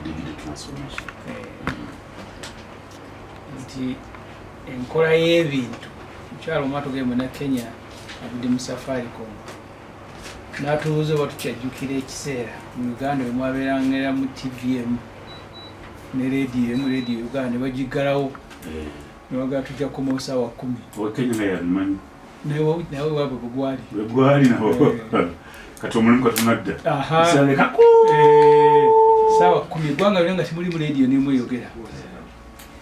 digital transformation. Nti enkola y'ebintu mukyalo mwatugeye muna Kenya abudde mu Safaricom n'atubuuza oba tukyajjukira ekiseera mu Uganda bwe mwabeerangera mu TVM ne radio Uganda ne bagiggalawo ne bagala tujja kukomawo ssaawa 10 nawe waabwe bwe gwali nawo kati omulimu katunadda ssaawa 10 eggwanga lyonna nga timuli mu radio nemweyogera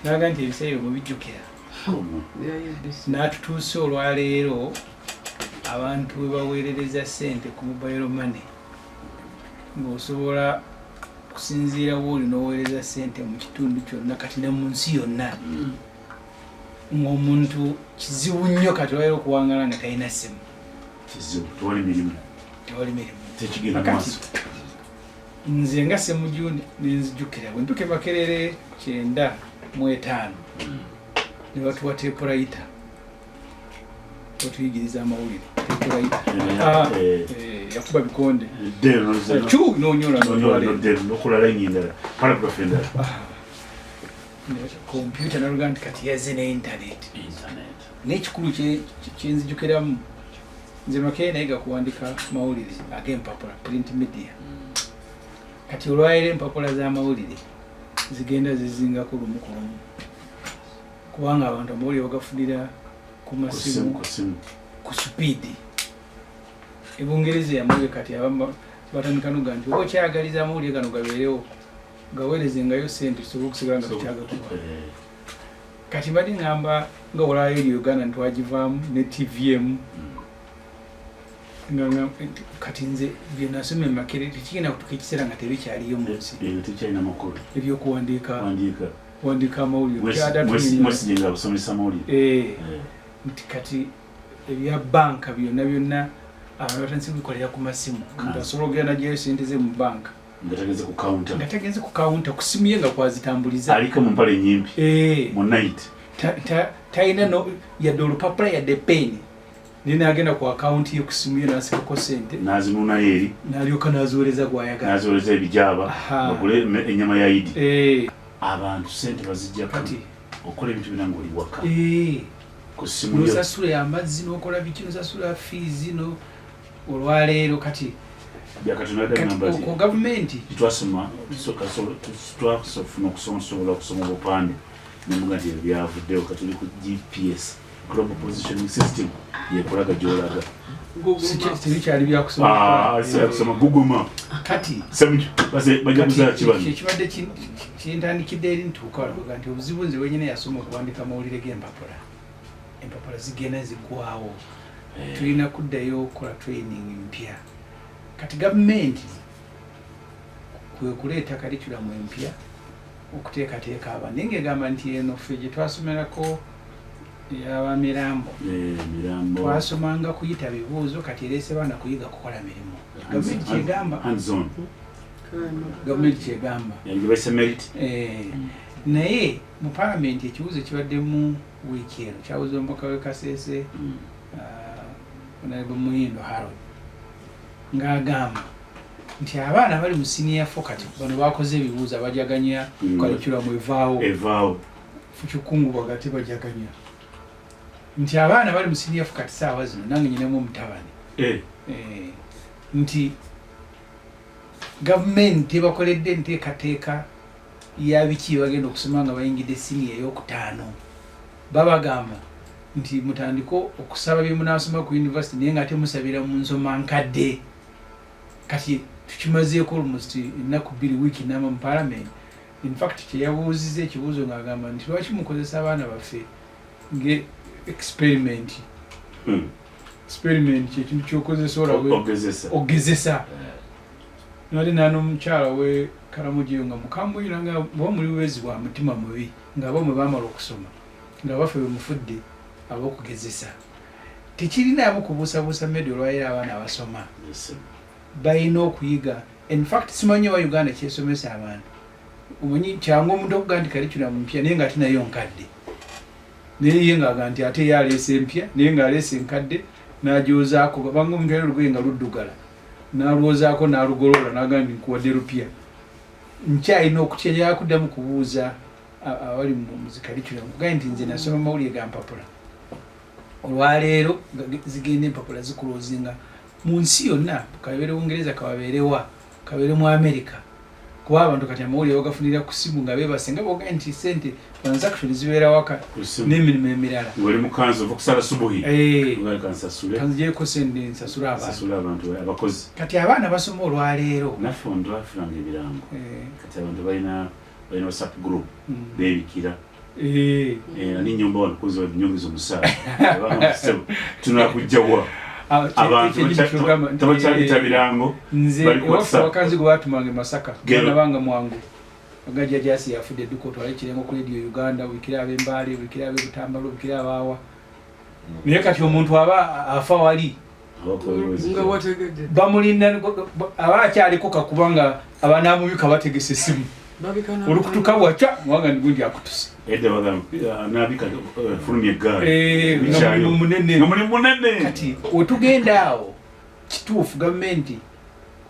naga nti ebiseera ebyo mubijjukira n'atutuusa olwaleero abantu bwe baweerereza ssente ku mobile money ng'osobola kusinziira wooli n'oweereza ssente mu kitundu kyonna kati ne mu nsi yonna ng'omuntu kizibu nnyo kati olwaleero okuwangala nga talina ssimu tewali mirimu kati nze nga Ssemujju nenzijjukira bwe ntuuka Makerere 95 ne batuwa typewriter otuyigiriza amawulire yakuba bikonde nonyola kompyuta naluga nti kati yazze ne internet n'ekikulu kyenzijjukiramu nze Makerere naye gakuwandika mawulire ag'empapula print media kati olwaleero empapula z'amawulire zigenda zizingako lumu ku lumu kubanga abantu amawulire bagafunira ku masimu ku supiidi ebungereza yamawulire kati abamu batandika noga nti oba okyayagaliza amawulire gano gabeerewo gaweerezengayo ssente tusobole okusigala nga tukyagakuba kati mbadde ngamba nga olwaleero Uganda ntwagivaamu ne TVM kati nze bye nasoma e Makerere tekigenda kutuuka ekiseera nga tebikyaliyo mu nsi ebyokuwandiika amawulire nti kati ebya banka byonna abantu batandise kubikolera ku masimu omuntu asobola okugenda nagyayo ssente ze mu banka nga tagenze ku kawunta ku simu ye nga kwazitambuliza aliko mu mpale nyimpi mu night talina yadde olupapula yadde peni nene agenda ku akawunti ye ku simu ye n'asikako ssente n'azinuunayo eri n'alyoka n'aziweereza gw'ayagala n'aziweereza ebijaaba bagule ennyama ya Idi abantu ssente bazijja kati okola ebintu bina ng'oli waka ku simu n'osasula amazzi n'okola biki n'osasula fees olwaleero kati ku gavumenti twasoma twafuna okusoma tusobola okusoma obupande nemuga nti byavuddewo kati tuli ku GPS Global Positioning System yekolaga gyolaga tebikyali byakusoma Google Map kati bajja kuzala kibano ekibadde kintandikidde eri ntuuka walaga nti obuzibu nze wenyine yasoma okuwandika amawulire g'empapula empapula zigenda ziggwawo tulina kuddayo okukola training mpya kati gavumenti kwe kuleeta kalikulamu empya okuteekateeka aba naye ng'egamba nti eno ffe gye twasomerako y'abamirambo twasomanga kuyita bibuuzo kati ereese baana kuyiga kukola mirimu gavumenti kyegamba naye mu palamenti ekibuuzo kibaddemu wiiki eno kyabuuza omubaka w'e Kasese Honorable Muyindo Harold ng'agamba nti abaana bali mu senior 4 kati bano bakoze ebibuuzo abajaganya kalikulamu evaawo fukikungu bwagati bajaganya nti abaana bali mu senior 4 kati saawa zino nange nyinamu omutabani nti gavumenti ebakoledde enteekateeka ya biki bagenda okusoma nga bayingidde siniya ey'okutaano babagamba nti mutandiko okusaba bye munaasoma ku university naye nga ate musabira mu nsoma nkadde kati tukimazeeko almost ennaku 2 wiiki nama mu parliament in fact kyeyabuuziza ekibuuzo ng'agamba nti lwaki mukozesa abaana baffe nge experiment kyekintu kyokozesa olawe ogezesa nali n'omukyala we Karamugiyo nga mukambuyira nga bo muli bwezi bwa mutima mubi nga bo mwe baamala okusoma nga baffe bemufudde ab'okugezesa tekirina abo kubuusabuusa media olwaleero abaana abasoma balina okuyiga in fact simanyi wa Uganda kyesomesa abantu omanyi kyangu omuntu okuga nti kalikulamu mpya naye nga ate nayo nkadde naye ye ng'aga nti ate yaleese empya naye ng'aleese enkadde n'agyozaako babanga omuntu ali olugoye nga luddugala n'alwozaako n'alugolola n'agamba nkuwadde rupya nkyalina okukyerera kuddamu kubuuza awali mu zikalikula nkugaye nti nze nasoma mawulire ga mpapula olwaleero zigenda empapula zikulozinga mu nsi yonna kabeere Bungereza kababeerewa kabeere mu America kuba abantu kati amawulire bagafunira ku simu nga beebasenga bogaye nti sente transaction zibeera waka n'emirimu emirala wali mu kanzu okusala subuhi kanzigyeko sente nsasula abantu abakozi kati abaana basoma olwaleero naffe ndwafulanga ebirango kati abantu balina WhatsApp group beebikira ani nyumba wanakuza nyongeza omusaala tunakujjawa abantu tabakyalita birango nze wakanzi gwe batumanga Masaka nabanga mwangu agajja jasi yafudde edduka otwale ekirengo ku Radio Uganda wikira ab'Embale wikira ab'Butambala wikira abawa naye kati omuntu aba afa wali bamulinda aba akyaliko kakubanga abanamubika bategese essimu olukutuka bwaca mwanga ndigundi akutuse edda nabika fulumye munene kati otugenda awo kituufu gavumenti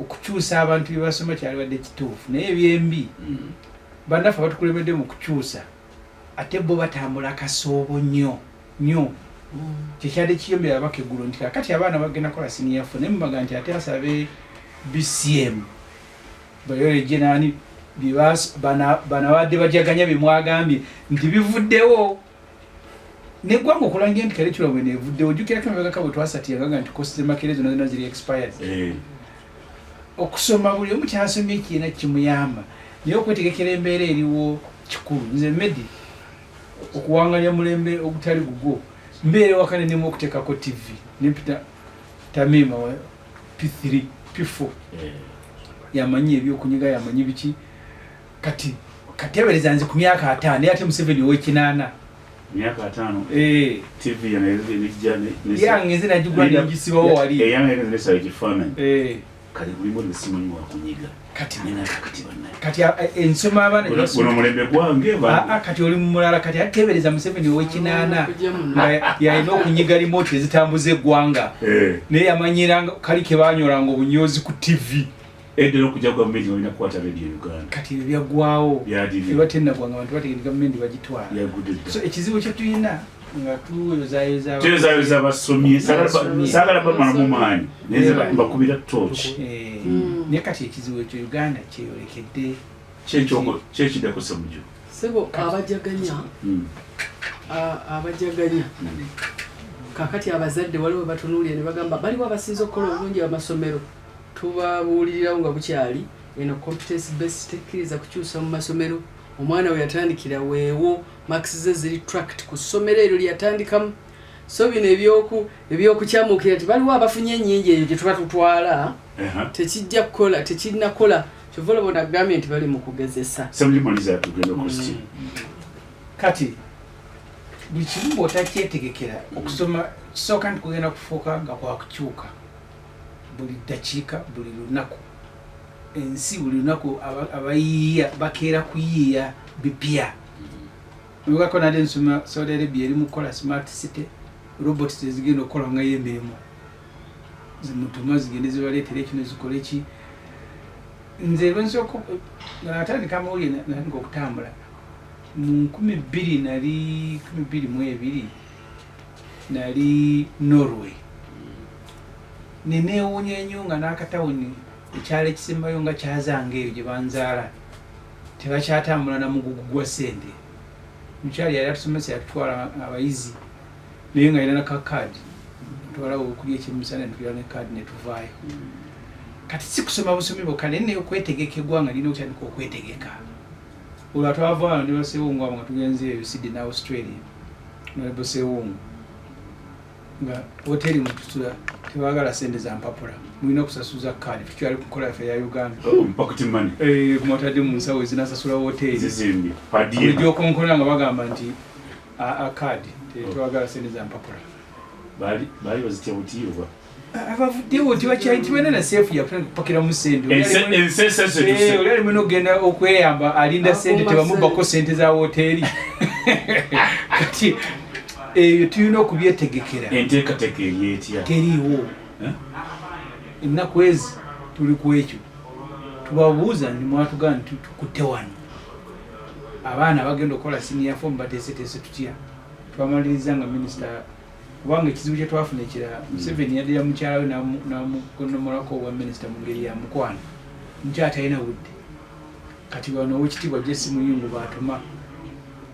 okukyusa abantu bebasoma kyali wadde kituufu naye ebyembi bannaffe batukulemedde mu kukyusa ate bo batambula kasoobo nnyo kyekyadde kiyombera abaka eggulo nti kakati abaana bagenda kola siniyafu naye mubaga nti ate asabe BCM bayoleje nani banabadde bajaganya bemwagambye nti bivuddewo neggwanga okulangira nti kale bwe nevuddewo ojjukirako emabegaka bwe twasatiyanga nti kosi z'emakerere zonna zonna ziri expired okusoma buli omu kyasomye ekiina kimuyamba naye okwetegekera embeera eriwo kikulu nze medi okuwanganya mulembe ogutali gugwo mbeera wakane nemu okuteekako TV nempita Tamima wa P3 P4 yamanyi ebyokunyiga yamanyi biki kati abereza nze ku myaka 5 naye ate Museveni ow'ekinaana myaka 5 TV yange nze nagigula negisibawo wali eyangeeza ekifaananyi kali bulimo nesimanyi wakunyiga kati ensoma abaana guno mulembe gwange kati oli mumulala kati atebereza Museveni ow'ekinaana yalina okunyiga limoti ezitambuza eggwanga naye yamanyiranga kali ke banyolanga obunyozi ku TV edde n'okujja gavumenti olina kukwata Radio Uganda kati ebyo byaggwawo ebatennaggwanga abantu bategera gavumenti bagitwala so ekizibu kye tulina nga tuyozayoza abasomi saagala bamala mu maanyi naye mbakubira torch naye kati ekizibu ekyo Uganda kyeyolekedde kyekiddako Ssemujju sebo abajaganya kakati abazadde waliwo batunuulira ne bagamba baliwo abasinza okukola obulungi amasomero tubabuulirirawo nga bukyali eno competence based tekkiriza kukyusa mu masomero omwana we yatandikira weewo max ze ziri tracked ku ssomero eryo lyatandikamu so bino ebyokukyamuukira nti baliwo abafunye ennyingi eyo gye tuba tutwala tekijja kukola tekirinakola kyovola bona agambye nti bali mu kugezesa kati buli kimu bw'otakyetegekera okusoma kisooka nti kugenda kufuuka nga kwakukyuka buli ddakiika buli lunaku ensi buli lunaku abayiiya bakeera kuyiiya bipya nubako nade nsoma Saudi Arabia eri mu kukola smart city robots ezigenda okukola nga y'emirimu zimutuma zigende zibaleetera ekino zikola eki nze lwensoko natandika amawulire natandika okutambula mu 2022 nali Norway neneewuunya ennyo nga n'akatawuni ekyalo ekisembayo nga kyazanga eyo gye banzaala tebakyatambula na mugugu gwa ssente mukyali yali atusomesa yatutwala abayizi naye nga yina nakakaadi twalawo okuli ekyemisana netulira ne kaadi netuvaayo kati si kusoma busomi bwokka naye okwetegeka eggwanga lina okutandika okwetegeka olwo twavaano ne basewungu abo nga tugenze eyo Sydney ne Australia nalebo sewungu nga hoteri mutusula tebagala sente za mpapula mulina kusasuza kaadi tukyali kukola yaffe ya Uganda kumwatadde mu nsawo ezinasasula hoteri zizimbi gyokonkola nga bagamba nti kaadi tebagala sente za mpapula bali bazitya butiibwa abavuddewo tibakyayitibana na seefu yakupakira mu sente oli alimu n'okugenda okweyamba alinda sente tebamubbako sente za hoteri kati eyo tulina okubyetegekera enteekateeka eryetya teriiwo ennaku ezi tuli ku ekyo tubabuuza nti mwatugana nti tukutte wano abaana bagenda okukola senior form bateeseteese tutya twamaliriza nga minisita kubanga ekizibu kye twafuna ekirala Museveni yaddira mukyala we n'amukonomolako obwa minisita mu ngeri ya mukwano mukyala talina budde kati bano owekitiibwa Ssemujju Nganda baatuma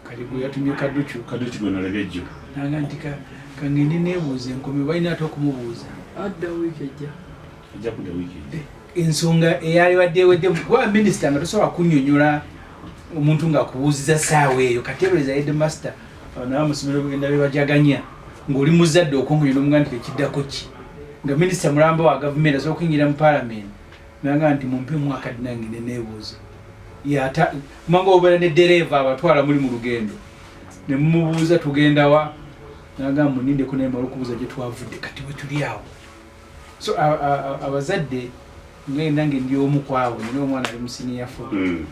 kati gwe yatumye Kaduki gwe nalabye ejjo nanga nti kangende neebuuza enkomi balina ate okumubuuza adda wiiki ajja kudda wiiki ensonga eyali wadde ewedde kuba minisita nga tosobola kunnyonnyola omuntu ng'akubuuziza ssaawa eyo kateebereza headmaster n'amasomero bagenda bebajaganya ng'oli muzadde okwongonyola omuga nti ekiddako ki nga minisita mulamba wa gavumenti asobola okuyingira mu paalamenti nanga nti mumpe omwaka dinangende neebuuza kumanga obeera ne dereeva abatwala muli mu lugendo ne mumubuuza tugenda wa nagamba munindeko naye mala okubuuza gye twavudde kati bwe tuli awo so abazadde nange ndi omu kwabo nina omwana ali mu senior form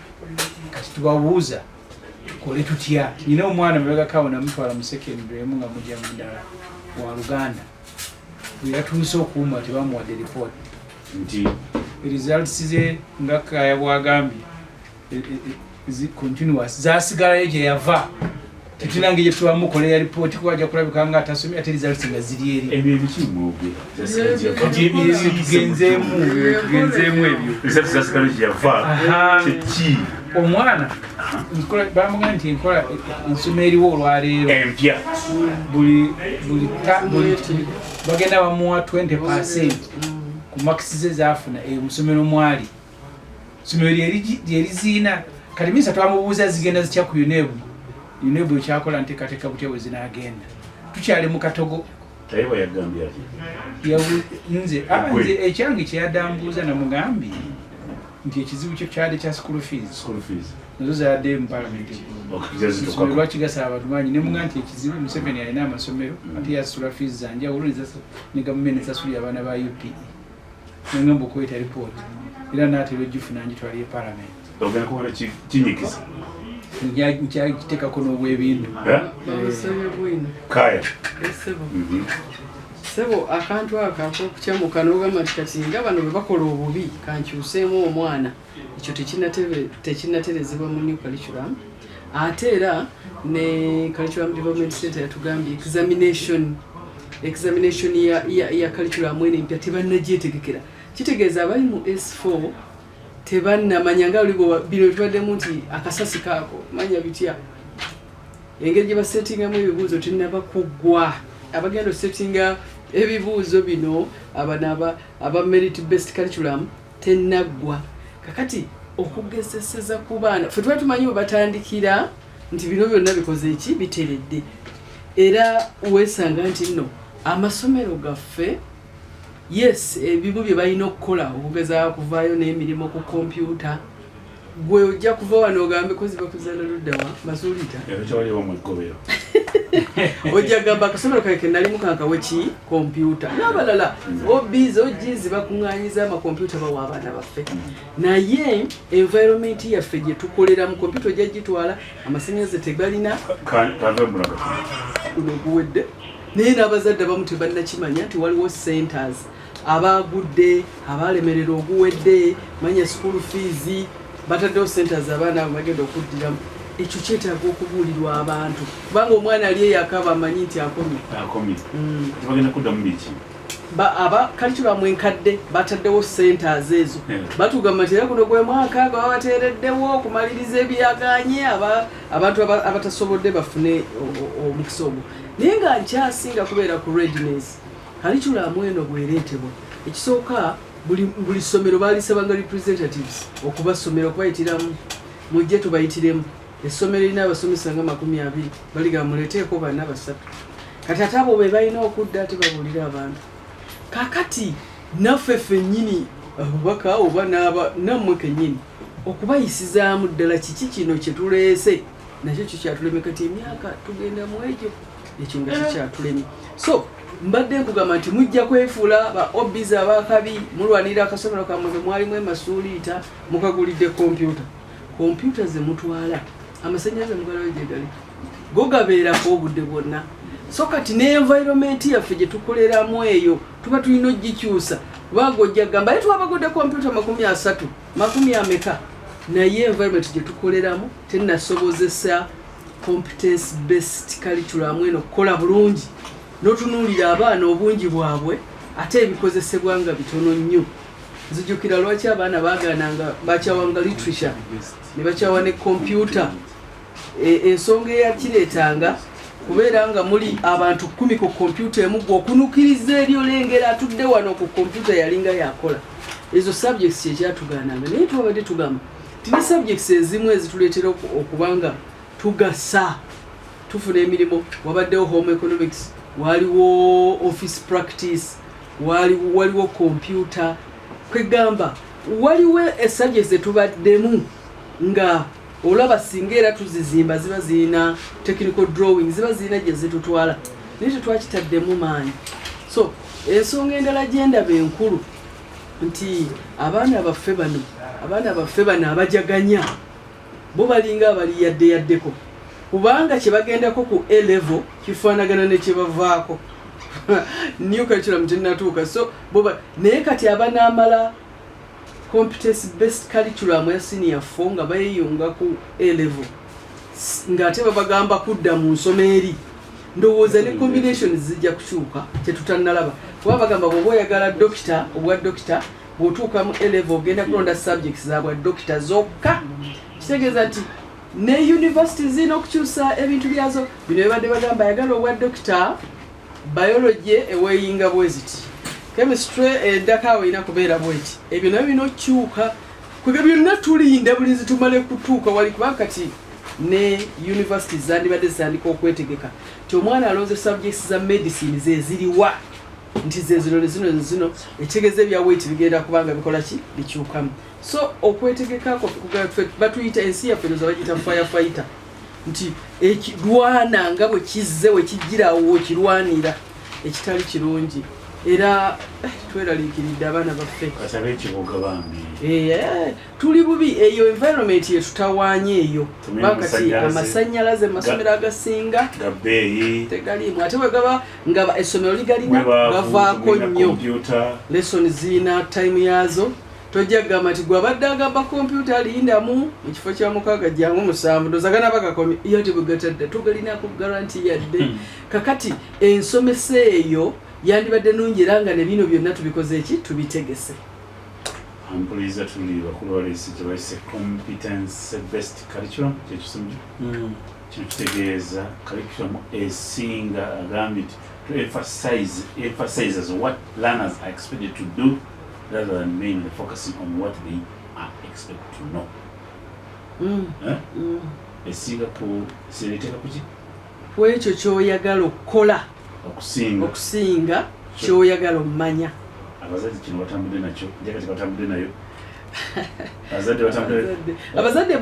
kati tubabuuza tukole tutya nina omwana mebagakawo namutwala mu secondary emu nga mujja mu ndala wa Luganda bwe yatuuse okuwuma tebamuwadde report nti results ze nga Kaya bwagambye continuous zasigalayo gye yava tetunange gye tubamukolera report kuwajja kulabika nga atasomye ate results nga ziri eri ebyo ebikimwogwe tugenzeemu ebyo results zasigalayo gye yava kyeki omwana bamugaa nti enkola ensoma eriwo olwaleero empya bagenda bamuwa 20% ku makisi ze zaafuna musomero mwali somero lyeriziina kati minisa twamubuuza zigenda zitya ku UNEB ekyakola nteekateeka butya bwe zinaagenda tukyali mu katogo tayiba yagambye nze ekyange kyeyadambuuza namugambye nti ekizibu kyo kyali kya school fees nazo zayadde mu paalamenti eggulu lwaki gasaba abantu bangi nemuga nti ekizibu Museveni alina amasomero ate yasasula fees zanjawulo ne gavumenti esasulira abaana ba UPE nengamba okweta report era naatera ejjufu nangitwala e paalamenti ogenda kubona kinyikiza nkyagiteekako n'obwebindu kaya sebo akantu ako ak'okukyamuka n'ogamba nti kati nga bano bwe bakola obubi kankyuseemu omwana ekyo tekinaterezebwa mu new curriculum ate era ne curriculum development center yatugambye examination ya curriculum eno empya tebannagyetegekera kitegeeza abali mu S4 tebannamanya nga oligo bino tubaddemu nti akasasi kaako manya bitya engeri gye basettingamu ebibuuzo tennaba kuggwa abagenda osettinga ebibuuzo bino aba merit based curriculum tennaggwa kakati okugezeseza ku baana ffe tuba tumanyi we batandikira nti bino byonna bikoze eki biteredde era weesanga nti nno amasomero gaffe yes ebimu bye balina okukola okugezaa kuvaayo n'emirimu ku kompyuta gwe ojja kuva wano ogambe kozi bakuzaala luddawa masuulita ojja gamba akasomero kange kenalimu kankawe ki kompyuta n'abalala obizi ogizi bakuŋŋaanyiza amakompyuta bawa abaana baffe naye environment yaffe gye tukolera mu kompyuta ojja gitwala amasannyalaze tegalina guwedde naye n'abazadde abamu tebannakimanya nti waliwo centers abagudde abalemerera oguwedde manya school fees bataddewo centers abaana abo bagenda okuddiramu ekyo kyetaaga okubuulirwa abantu kubanga omwana ali eyakaba amanyi nti akomye tebagenda kuddamu biki aba curriculum enkadde bataddewo centers ezo batugamba nti era guno gwe mwaka nga babateereddewo okumaliriza ebyaganye abantu abatasobodde bafune omukisa ogwo naye nga nkyasinga kubeera ku readiness curriculum eno bwereetebwa ekisooka buli ssomero baalisabanga representatives okubasomera okubayitiramu mujje tubayitiremu essomero erina abasomesa nga 20 baliga muleeteeko bana basatu kati ate abo be balina okudda ate babuulira abantu kakati naffe ffennyini abubaka oba nammwe kennyini okubayisizaamu ddala kiki kino kye tuleese nakyo kikyatuleme kati emyaka tugenda mu ekyo ekyo nga kikyatuleme so mbadde nkugamba nti mujja kwefuula ba obbies abakabi mulwanira akasomero kammwe ke mwalimu emasuuliita mukagulidde kompyuta ze mutwala amasannyalaze mugalawo gye gali go gabeerako obudde bwonna so kati ne environment yaffe gye tukoleramu eyo tuba tulina ogikyusa bagojja gamba yetu abagodde computer 30 ameka naye environment gye tukoleramu tennasobozesa competence based curriculum eno kukola bulungi n'otunuulira abaana obungi bwabwe ate ebikozesebwa nga bitono nnyo. Nzijukira lwaki abaana baagananga bakyawanga literature ne bakyawa ne computer. Ensonga eyakireetanga kubeera nga muli abantu 10 ku computer emu gwokunukiriza eri olengera atudde wano ku computer yalinga yakola. Ezo subjects kyekyatugaananga naye twabadde tugamba tine subjects ezimu ezituleetera okubanga tugasa tufuna emirimu. Wabaddewo home economics, waliwo office practice, waliwo computer. Kwegamba waliwo esubjects zetubaddemu nga olaba singa era tuzizimba ziba zirina technical drawing, ziba zirina gye zitutwala naye tetwakitaddemu maanyi. So ensonga endala gyendaba enkulu nti abaana baffe bano abajaganya bo balinga abali yaddeko kubanga kye bagendako ku A level kifaanagana ne kye bavaako new curriculum tenatuuka. So naye kati abanaamala competence based curriculum ya senior 4 nga bayeyunga ku A level ng'ate babagamba kudda mu nsoma eri, ndowooza ne combinations zijja kukyuka kyetutannalaba. Kuba bagamba bw'oba oyagala doctor obwa doctor bw'otuuka mu A level ogenda kulonda subjects zabwa doctor zokka. Kitegeeza nti ne university zirina okukyusa ebintu byazo. Bino bibadde bagamba ayagala obwa doctor biology eweyinga bweziti, chemistry endakaawo erina kubeera bweti. Ebyo nabyo bino kyuka kwega byonna tulinda bulinzi tumale kutuuka wali kuba kati ne university zandibadde zitandika okwetegeka ti omwana alonze subjects za medicine zeziriwa nti zino ekitegeeza ebya weight bigenda kubanga bikola ki bikyukamu. So okwetegekako batuyita ensi yaffe ezo bagiyita firefighter nti ekirwana nga bwe kizze we kijjirawo kirwanira ekitali kirungi era tweraliikiridde abaana baffe tuli bubi. Eyo environment yetutawaanye eyo bakati amasannyalaze mu masomero agasinga tegaliimu ate bwe gaba nga essomero ligalina gavaako nnyo lesson zirina time yaazo. Tojja gamba nti gwe abadde agamba computer alindamu mu kifo kya 6 jangu 7 ndozagana bagakomi iyo tibugatadde tugalina ku guarantee yadde kakati ensomesa eyo yandibadde nungi era nga ne bino byonna tubikoze eki tubitegese. Ampuliza tuli bakulwalisi kyebayise competence based curriculum kyekisomyo kitegeeza curriculum esinga agambye to emphasizes what learners are expected to do rather than mainly focusing on what they are expected to know. Esinga ku sireteka kuki kwekyo kyoyagala okukola okusinga kyoyagala omumanya. Abazadde kino batambudde nakyo njakati batambudde nayo abazadde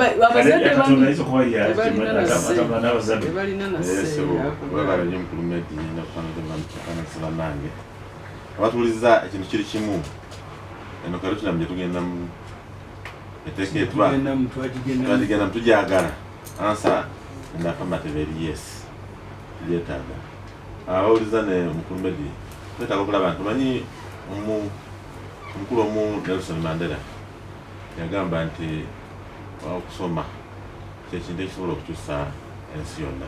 abatuuliza ekintu kiri kimu eno curriculum gye tugendamu twagigendamu tugyagala ansa endafamative eri yes tugyetaaga. Abawuliza ne mukulu Medi twetaaga okulaba nti omanyi omukulu omu Nelson Mandela yagamba nti okusoma kyekintu ekisobola okukyusa ensi yonna.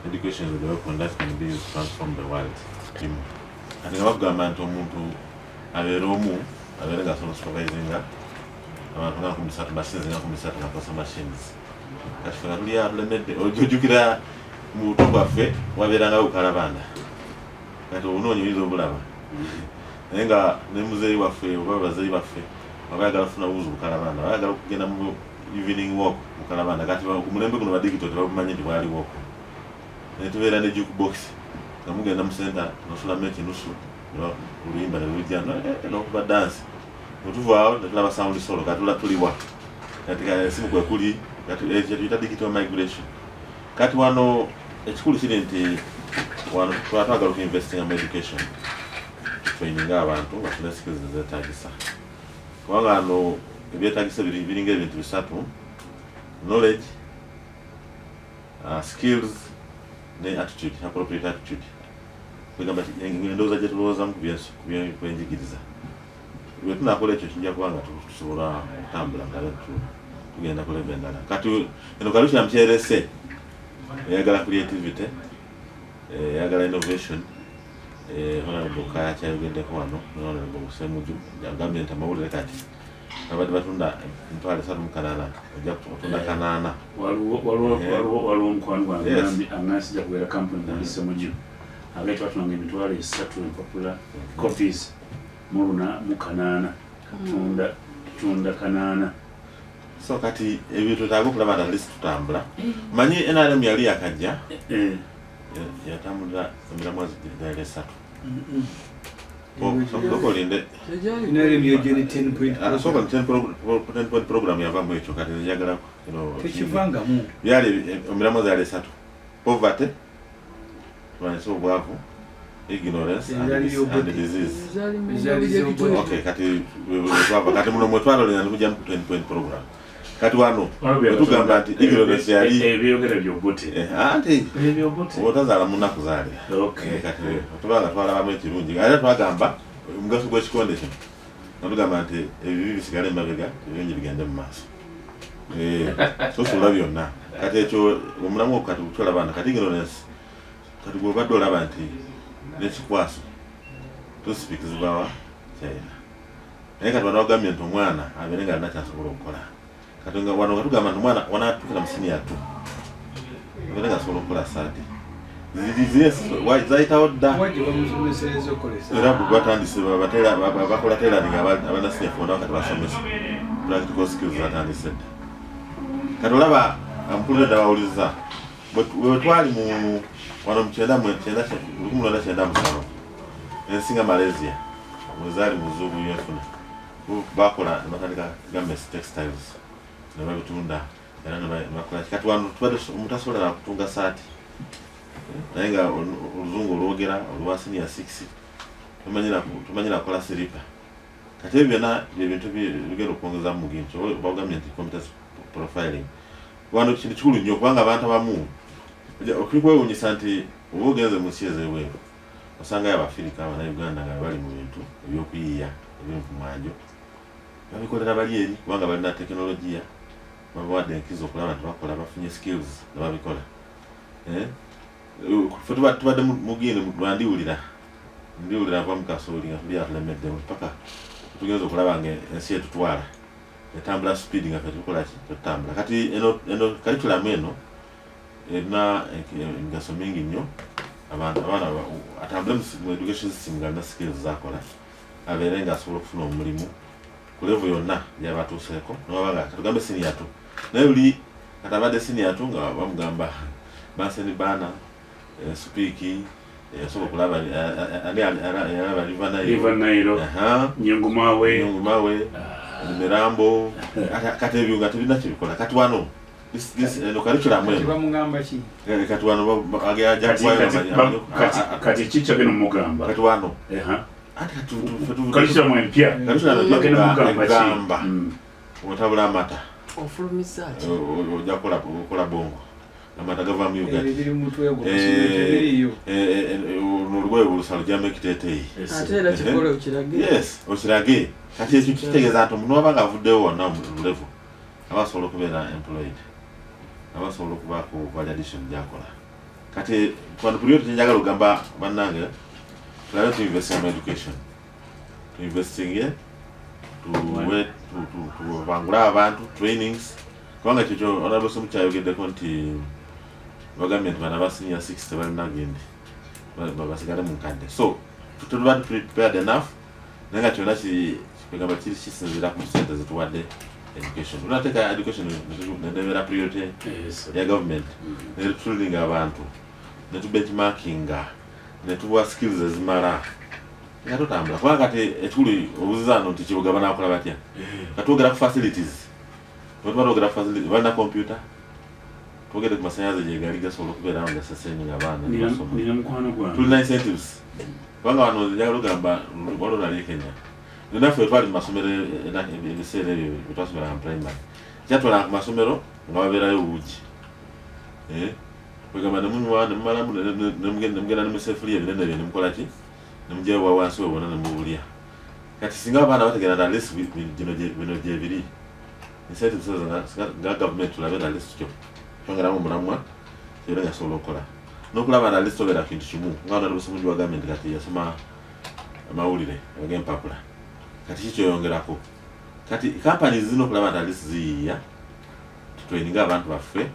Education is the weapon that can be used to transform the world. Ate nga bakugamba nti omuntu abeera omu abeera ng'asobola supervisinga abantu nga 30 machines nga 30 ngakozesa machines. Kati ffe nga tuli atulemedde ojjukira mu buto bwaffe wabeerangawo bukalabanda kati obunoonyereza obulaba naye nga ne muzeeyi waffe oba bazeeyi baffe abayagala kufuna buuzi bukalabanda bayagala okugenda mu evening walk bukalabanda kati ku mulembe guno badigito tebabumanyi nti bwaliwo naye tubeera ne jukebox nga mugenda mu center nosulamu ekinusu oluyimba ne lujja n'okuba dansi otuvaawo ne tulaba sound solo kati tuliwa kati simu kwe kuli kati tuyita digital migration. Kati wano ekikulu kiri nti wano twagala okuinvestinga mu education traininga abantu bafune skills ezeetaagisa kubanga wano ebyetaagisa biringa ebintu bisatu: knowledge, skills ne attitude, appropriate attitude. Kwegamba endowooza gye tulowoozamu ku byenjigiriza bwe tunakola ekyo kijja kubanga tusobola okutambula nga tugenda ku level endala. Kati eno curriculum kyerese eyagala creativity, eyagala innovation, honorable KAIJA wano, honorable Ssemujju agambye nti amawulire kati abadde batunda emitwalo 3 ojja kutunda 8. Waliwo omukwano gwange anasijja kubeera kampuni nga Ssemujju agaiti batunda emitwalo 3 empapula copies mu 8 tunda 8. So kati ebintu tutago kulaba Analyst tutambula. Manyi NRM yali yakajja yatambula emiramwa zigale 3. Okolinde NRM yogene 10 point soka 10 point program yavamu ekyo kati njagala tekivanga mu yali emiramwa zigale 3. Poverty, obwavu, ignorance and disease. Okay, kati muno mwetwalo lina mujja mu 10 point program. Kati wano tugamba nti ignorance yali ebyogera byobote anti ebyobote otazala munaku zaali. Okay, kati tubanga twalabamu ekirungi ate twagamba omugaso gw'ekikonde kino natugamba nti ebibi bisigale emabega ebirungi bigende mu maaso. Tosula byonna kati ekyo omulamu kati tulaba kati ignorance kati gw'obadde olaba nti n'ekikwaso tusipiikizibwawa China naye kati wano wagambye nti omwana abeere nga alina kyasobola okukola. Kati wano katugamba nti omwana wanaatukira mu siniya 2 abeere nga asobola okukola saati zayitawo dda era batandise bakola tailoring abana siniya 4 nabo kati basomesa practical skills batandise dda. Kati olaba ampulira dda bawuliza bwe twali mu wano mu 1997 ensinga Malaysia mwezaali muzuubu yefuna bakola batandika garments textiles ne babitunda era ne bakola kati wano tubadde omutasobola kutunga saati naye nga oluzungu olwogera olwa senior 6 tumanyira kukola siripa. Kati ebyo byonna byebintu bigenda okwongeza mu muginti bagambye nti competence profiling wano kintu kikulu nnyo kubanga abantu abamu okwewuunyisa nti oba ogenze mu nsi ez'ebweru osangayo Abafirika Abannayuganda nga bali mu bintu ebyokuyiiya eby'enkumwanjo babikolera bali eri kubanga balina tekinologiya babawadde enkizo okulaba nti bakola bafunye skills ne babikola. Ffe tubadde mugindi lwandiwulira ava mu kasooli nga tuli atulemeddemu paka tugenza okulaba nga ensi etutwala etambula speed nga ffe tukola ki tutambula. Kati eno curriculum eno erina engaso mingi nnyo. Abaana atambule mu education system nga alina skills zakola abeere nga asobola okufuna omulimu ku level yonna gyabatuuseeko nobanga katugambe senior 2 naye buli kati abadde senior 2 nga bamugamba banseni baana supiiki yasobola okulaba alaba River Nile Nyungumawe Mirambo kati ebyo nga tebirina kyebikola. Kati wano eno curriculum eno kati wano kati kicho kino mugamba kati wano curriculum empya gamba otabula amata ofulumisa ati ojja kukola bongo amata gava mu Uganda n'olugoye olusalo gyambe ekiteeteeyi ate era kikole okirage. Yes okirage. Kati ekyo kitegeeza nti omuntu wabanga avuddewo wonna mu level aba asobola okubeera employed abasobola okubaako validation gyakola. Kati kwano period kyenjagala okugamba bannange tulabe tuinvesting mu education tuinvesting tubangula abantu trainings kubanga ekyo honorable Ssemujju kyayogeddeko nti bagambye nti bana ba senior 6 tebalina gende basigale mu nkadde so tuba prepared enough naye nga kyonna kigamba kiri kisinziira ku sente zituwadde education. Tunateeka education nebeera priority ya government netulinga abantu netubenchmarkinga netuwa skills ezimala nga tutambula kubanga kati ekikulu obuzizaano nti kibuga banaakola batya katwogera ku facilities twogera ku facilities balina computer twogere ku masanyalaze gyegali gasobola okubeerawo gasesenyi nga abaana tulina incentives kubanga wano njagala ogamba walolali Kenya naffe twali mu masomero ebiseera ebyo byetwasomera mu primary kyatwala ku masomero nga babeerayo ubugi kwegamba nemunywa nemumalamu nemugenda nemusefuliya ebinene byo nemukola ki nemugyayo wansi webona nemubulya kati singa abaana bategera Analyst bino gyebiri instead nga government tulabe Analyst kyo kyongeramu mulamwa era yasobola okukola n'okulaba Analyst obeera kintu kimu nga ono Ssemujju wa gavumenti kati yasoma amawulire ag'empapula kati kikyo yongerako kati companies zino okulaba Analyst ziyiiya tutraininga abantu baffe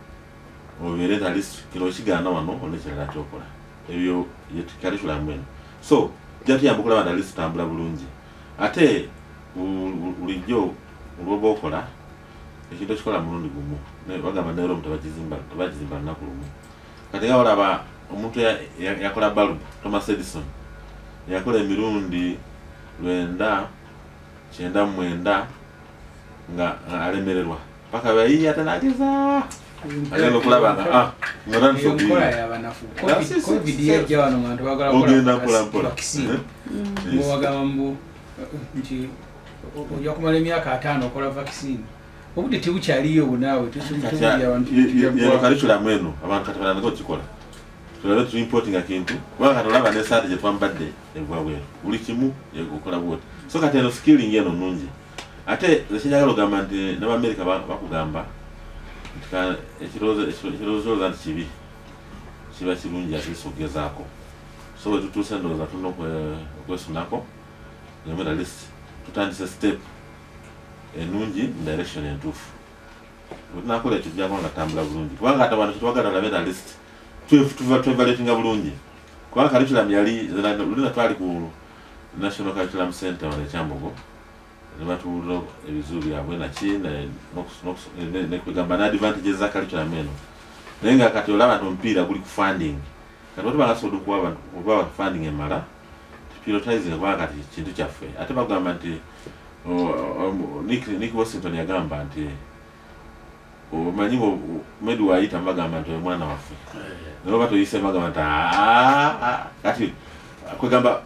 obeere Analyst kino kigaana wano onekirala kyokola ebyo yetukalifulamu eno so jatuyamba okulaba Analyst tambula bulungi ate bulijjo olwoba okola ekintu ekikola mulundi gumu bagamba ne Rome tebagizimba lunaku lumu kati nga olaba omuntu yakola bulb Thomas Edison yakola emirundi 9 nga alemererwa paka bayiya atanageza agenda okulaba nga enkola y'abanafu covid yajja wano nga ntibagala vaccine mwagamba mbu nti ojja kumala emyaka 5 okola vaccine obudde tebukyaliyo bunaawe kalikulamu eno abantu kati balanako okikola tulabe tuimportinga kintu kubanga tolaba nesaati gye twambadde evwabweru buli kimu okola bwoti so kati eno skilling eno nungi ate ekyenjagala ogamba nti n'Abamerika bakugamba ekirowoozo nti kibi kiba kirungi ate ogezaako so bwe tutuuse ndowooza tulina okwesunako Analyst tutandise step enungi mu direction entuufu tunakola ekyo tujja nga tambula bulungi kubanga ate abantu kitwagala tulabe Analyst twevaletinga bulungi kubanga curriculum yali lulina twali ku National Curriculum Center wano ekyambogo ne batuulira ebizibu byabwe naki nekwegamba n'advantages za curriculum eno naye nga kati olaba nti omupiira guli ku funding kati batubanga sobola okuba funding emala pilotizing kubanga kati kintu kyaffe ate bagamba nti Nick Washington yagamba nti omanyi Medi waayita bagamba nti omwana waffe naye oba toyise bagamba nti kati kwegamba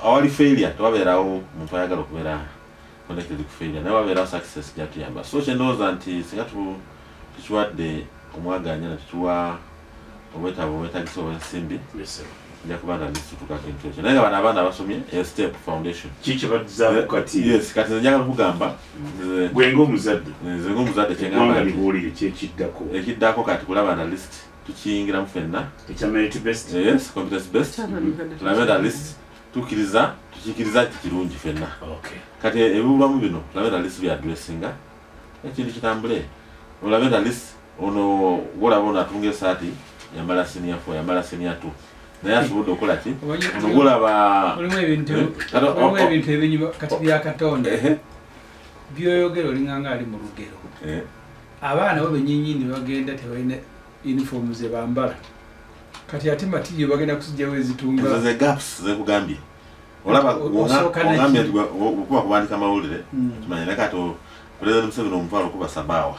awali failure tewabeerawo muntu ayagala okubeera connected ku failure naye wabeerawo success gyatuyamba so kyendowooza nti singa tukiwadde omwaganya netukiwa obwetaavu obwetagisa obwensimbi nja kuba Analyst tutukako kintu ekyo naye nga bano abaana abasomye step foundation kiki baddizaako kati yes kati njagala okugamba gwenga omuzadde kyengamba libuulire kyekiddako ekiddako kati kulaba Analyst tukiyingiramu ffenna ekya merit based yes competence based tulabe Analyst tukikiriza nti kirungi ffenna kati ebibulamu bino tulabe Analyst byadressinga ekintu kitambule olabe Analyst ono golaba ono atunga esaati yambala senior 4 yambala senior 2 naye asobodde okukola ki ono golaba mulimu ebintu ebinyuma kati bya Katonda byoyogera olinganga ali mu lugero abaana bo benyinyini bagenda tebalina uniform ze bambala kati ate matiyo bagenda kusijjawo ezitunga ze gaps zekugambye olaba ogambye okuba kuwandika amawulire tumanye nakati President Museveni omutwalo okuba Sabawa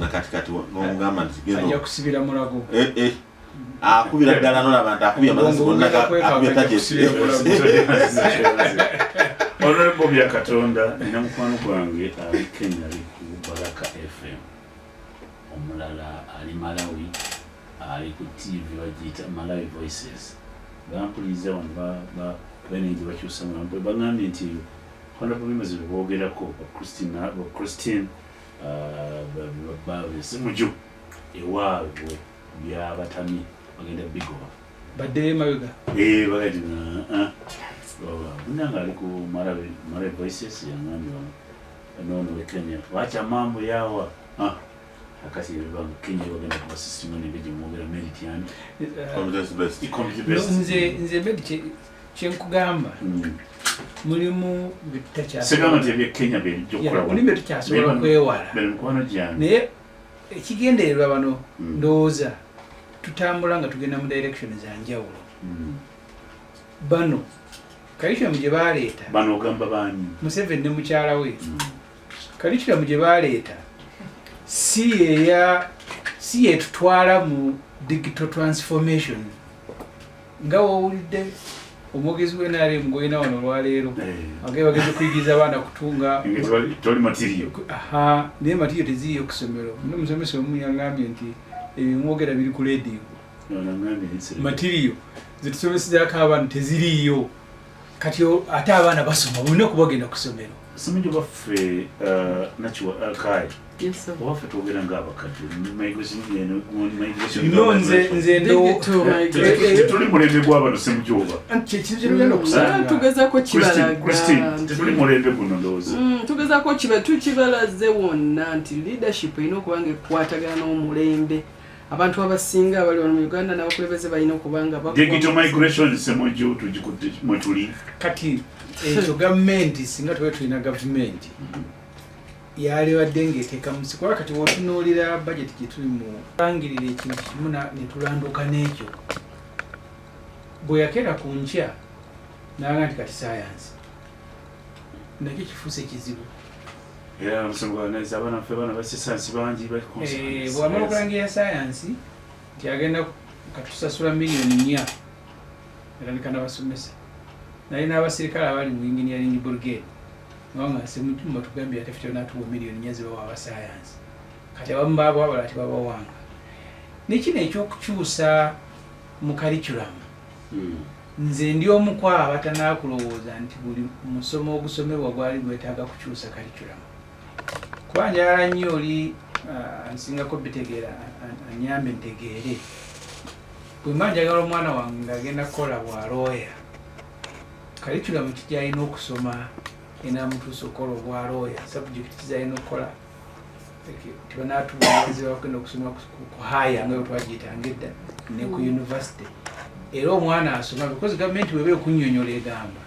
nakatikati n'omugamba nti genda ajja kusibira mulago akubira ddala n'olaba nti akubye amazzi gonna akubye tagyesibira Honorable bya Katonda nina mukwano gwange ali Kenya ali ku Baraka FM omulala ali Malawi ali ku TV bagiyita Malawi Voices bampuliza wano benengi bakyusa mulambo bagambye nti Honorable bimaze boogerako Christine Ssemujju ewaabwe byabatami bagenda bigoba badde mabega bagati munanga ali ku Malawi Voices yangambye nono we Kenya wacha mambo yawa akasi yebanga Kenya bagenda kuba system n'ebijja mwogera merit yani competence based nze merit kyenkugamba mulimu bitachya segama tebye Kenya byo kola mulimu tukyasobola kwewala naye ekigendererwa bano ndowooza tutambula nga tugenda mu direction za njawulo bano curriculum gye baleeta bano ogamba baani Museveni ne mukyala we curriculum gye baleeta si yetutwala mu digital transformation nga wowulidde omwogezi w'NRM ngoyina wano olwaleero bageze kuyigiza abaana kutunga toli material naye material teziriyo ku ssomero n'omusomesa omu yangambye nti ebimwogera biri ku radio material zetusomesezako abaana teziriyo kati ate abaana basoma bulina okubagenda ku ssomero. Ssemujju baffe nakiwa kai Yes sir. waffe twogera ng'abakadde migration nze tuli mulembe gw'abantu Ssemujju oba kyekirugenda okusanga tugezaako kibalaga tetuli mulembe guno ndowooza tugezaako tukibalaze wonna nti leadership erina okuba nga ekwatagana n'omulembe. Abantu abasinga abali wano mu Uganda n'abakulembeze balina okuba nga digital migration Ssemujju tugikutte mwe tuli kati ekyo gavumenti singa tuba tulina gavumenti yalibadde ng'eteeka mu sikuba kati wotunuulira budget gye tuli mu langirira ekintu kimu ne tulanduka n'ekyo bwe yakera ku nkya naga nti kati sayansi nakyo kifuuse kizibu era omusongoanaiza abaana ffe baana basayansi bangi bwamala okulangira sayansi nti agenda katusasula miliyoni 4 era nikanabasomesa naye n'abasirikale abali mu engineering brigade nga Ssemujju batugambye ate ffe natuwa miliyoni 4 zibawa abasayansi kati abamu baabo abala ati babawanga nekino ekyokukyusa mu curriculum nze ndi omu ku abo abatanaakulowooza nti buli musomo ogusomebwa gwali gwetaaga kukyusa curriculum kuba njagala nnyo oli nsingako bitegeera anyambe ntegeere bwe mba njagala omwana wange ng'agenda kukola bwalooya curriculum kijyalina okusoma enamutuusa okukola obwalooya subject zalina okukola tibanatubaziba bakenda okusoma ku haya nga twagiyitanga edda ne ku university era omwana asoma because gavumenti weba ekunnyonnyola egamba